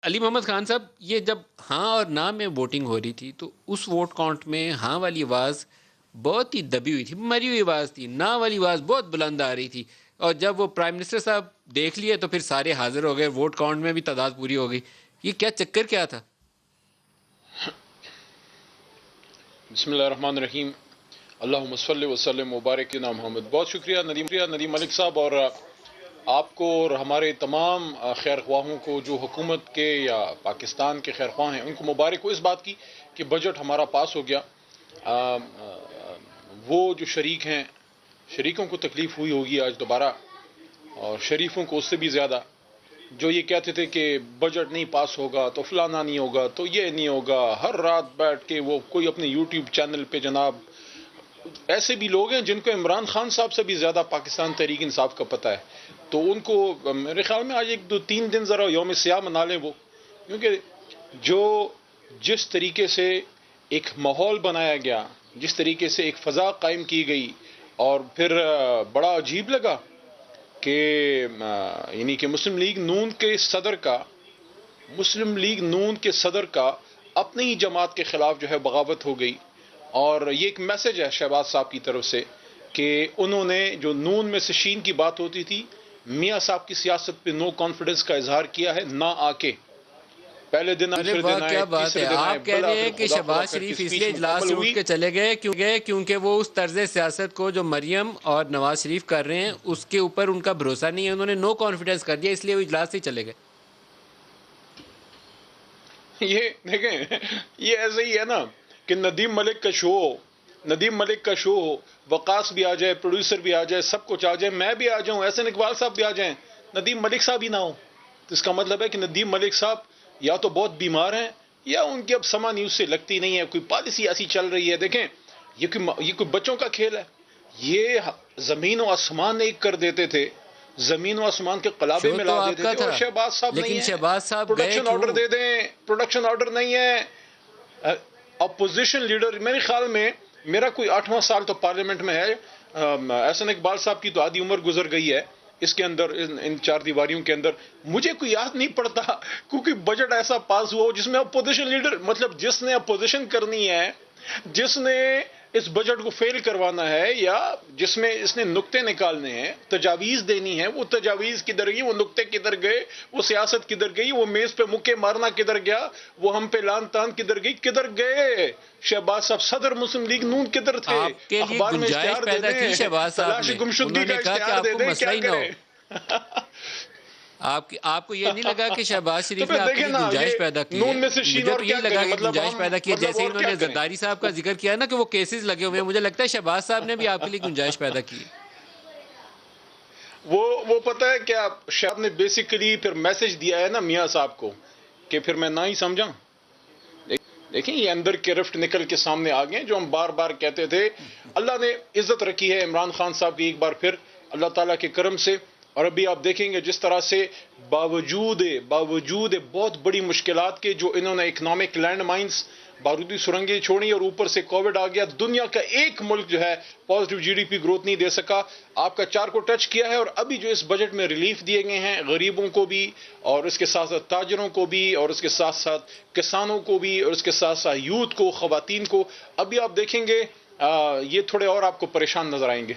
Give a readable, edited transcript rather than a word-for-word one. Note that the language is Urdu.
علی محمد خان صاحب، یہ جب ہاں اور نہ میں ووٹنگ ہو رہی تھی تو اس ووٹ کاؤنٹ میں ہاں والی آواز بہت ہی دبی ہوئی تھی، مری ہوئی آواز تھی، نہ والی آواز بہت بلند آ رہی تھی، اور جب وہ پرائم منسٹر صاحب دیکھ لیے تو پھر سارے حاضر ہو گئے، ووٹ کاؤنٹ میں بھی تعداد پوری ہو گئی. یہ کیا چکر کیا تھا؟ بسم اللہ الرحمن الرحیم. اللہم صلی وسلم مبارک نا محمد. بہت شکریہ ندیم ملک صاحب، اور آپ کو اور ہمارے تمام خیر خواہوں کو جو حکومت کے یا پاکستان کے خیر خواہ ہیں ان کو مبارک ہو اس بات کی کہ بجٹ ہمارا پاس ہو گیا. وہ جو شریک ہیں، شریکوں کو تکلیف ہوئی ہوگی آج دوبارہ، اور شریفوں کو اس سے بھی زیادہ، جو یہ کہتے تھے کہ بجٹ نہیں پاس ہوگا تو فلانا نہیں ہوگا تو یہ نہیں ہوگا. ہر رات بیٹھ کے وہ کوئی اپنے یوٹیوب چینل پہ، جناب ایسے بھی لوگ ہیں جن کو عمران خان صاحب سے بھی زیادہ پاکستان تحریک انصاف کا پتہ ہے، تو ان کو میرے خیال میں آج 1 2 3 دن ذرا یوم سیاہ منا لیں وہ، کیونکہ جس طریقے سے ایک ماحول بنایا گیا، جس طریقے سے ایک فضا قائم کی گئی، اور پھر بڑا عجیب لگا کہ یعنی کہ مسلم لیگ نون کے صدر کا اپنی ہی جماعت کے خلاف جو ہے بغاوت ہو گئی. اور یہ ایک میسج ہے شہباز صاحب کی طرف سے کہ انہوں نے جو نون میں سے شین کی بات ہوتی تھی، میاں صاحب کی سیاست پہ نو کانفیڈنس کا اظہار کیا ہے، نہ آ کے پہلے دن آئے، ارے پھر واہ، دن آئے، کیا بات تیسرے ہے! دن آئے، آپ کہہ رہے بالآخر ہیں کہ خدا خدا شہباز کر کے شریف اس اسپیچ لیے اجلاس مکمل سے اٹھ ہوئی. کے چلے گئے کیونکہ وہ اس طرز سیاست کو جو مریم اور نواز شریف کر رہے ہیں اس کے اوپر ان کا بھروسہ نہیں ہے، انہوں نے نو کانفیڈنس کر دیا، اس لیے وہ اجلاس سے ہی چلے گئے. یہ دیکھیں، یہ ایسے ہی ہے نا کہ ندیم ملک کا شو ہو، وقاص بھی آ جائے، پروڈیوسر بھی آ جائے، سب کچھ آ جائے، میں بھی آ جاؤں، احسن اقبال صاحب بھی آ جائیں، ندیم ملک صاحب ہی نہ ہو، تو اس کا مطلب ہے کہ ندیم ملک صاحب یا تو بہت بیمار ہیں، یا ان کی اب سما نیوز سے لگتی نہیں ہے، کوئی پالیسی ایسی چل رہی ہے. دیکھیں، یہ کوئی بچوں کا کھیل ہے. یہ زمین و آسمان ایک کر دیتے تھے، زمین و آسمان کے قلابے شو تو ملا آپ دیتے کا تھے، اور تھا، شہباز صاحب نہیں لیکن ہیں. شہباز صاحب گئے پروڈکشن کیوں؟ آرڈر دے دیں، پروڈکشن آرڈر نہیں ہے. اپوزیشن لیڈر، میرے خیال میں میرا کوئی 8واں سال تو پارلیمنٹ میں ہے. احسن اقبال صاحب کی تو آدھی عمر گزر گئی ہے اس کے اندر، ان چار دیواریوں کے اندر. مجھے کوئی یاد نہیں پڑتا کیونکہ بجٹ ایسا پاس ہوا ہو جس میں اپوزیشن لیڈر، مطلب جس نے اپوزیشن کرنی ہے، جس نے اس بجٹ کو فیل کروانا ہے، یا جس میں اس نے نقطے نکالنے ہیں، تجاویز دینی ہے، وہ تجاویز کدھر گئی، وہ نقطے کدھر گئے، وہ سیاست کدھر گئی، وہ میز پہ مکے مارنا کدھر گیا، وہ ہم پہ لان تان کدھر گئی، کدھر گئے شہباز صاحب؟ صدر مسلم لیگ نون کدھر تھے؟ آپ کے لیے اخبار میں گنجائش اشتہار دے پیدا کی دیں، شہباز صاحب تلاش نے، گمشدگی انہوں کا نے کہا کہ اشتہار آپ دے کو دیں، مسئلہ کیا ہی نہ کریں؟ ہو. آپ کو یہ نہیں لگا کہ شہباز تو شریف نے پھر آپ کے دیکھیں لیے نا، گنجائش پیدا یہ کی ہے؟ نون میں سے شین مجھے اور تو کیا یہی لگا کریں، کہ مطلب گنجائش ہم پیدا کی ہے، مطلب جیسے اور انہوں کیا نے کریں؟ زرداری صاحب کا ذکر کیا نا کہ وہ کیسز لگے ہوئے ہیں، مجھے لگتا ہے شہباز صاحب نے بھی آپ کے لیے گنجائش پیدا کی ہے. وہ پتہ ہے کیا، شاہد نے بیسیکلی پھر میسج دیا ہے نا میاں صاحب کو کہ پھر میں نہ ہی سمجھا. دیکھیں، یہ اندر کے رفٹ نکل کے سامنے آ گئے جو ہم بار بار کہتے تھے. اللہ نے عزت رکھی ہے عمران خان صاحب کی ایک بار پھر، اللہ تعالیٰ کے کرم سے. اور ابھی آپ دیکھیں گے جس طرح سے باوجود بہت بڑی مشکلات کے، جو انہوں نے اکنامک لینڈ مائنز، بارودی سرنگیں چھوڑی، اور اوپر سے کووڈ آ گیا، دنیا کا ایک ملک جو ہے positive G D P growth نہیں دے سکا. آپ کا 4 کو ٹچ کیا ہے. اور ابھی جو اس بجٹ میں ریلیف دیے گئے ہیں غریبوں کو بھی، اور اس کے ساتھ ساتھ تاجروں کو بھی، اور اس کے ساتھ ساتھ کسانوں کو بھی، اور اس کے ساتھ ساتھ یوتھ کو، خواتین کو، ابھی آپ دیکھیں گے یہ تھوڑے اور آپ کو پریشان نظر آئیں گے.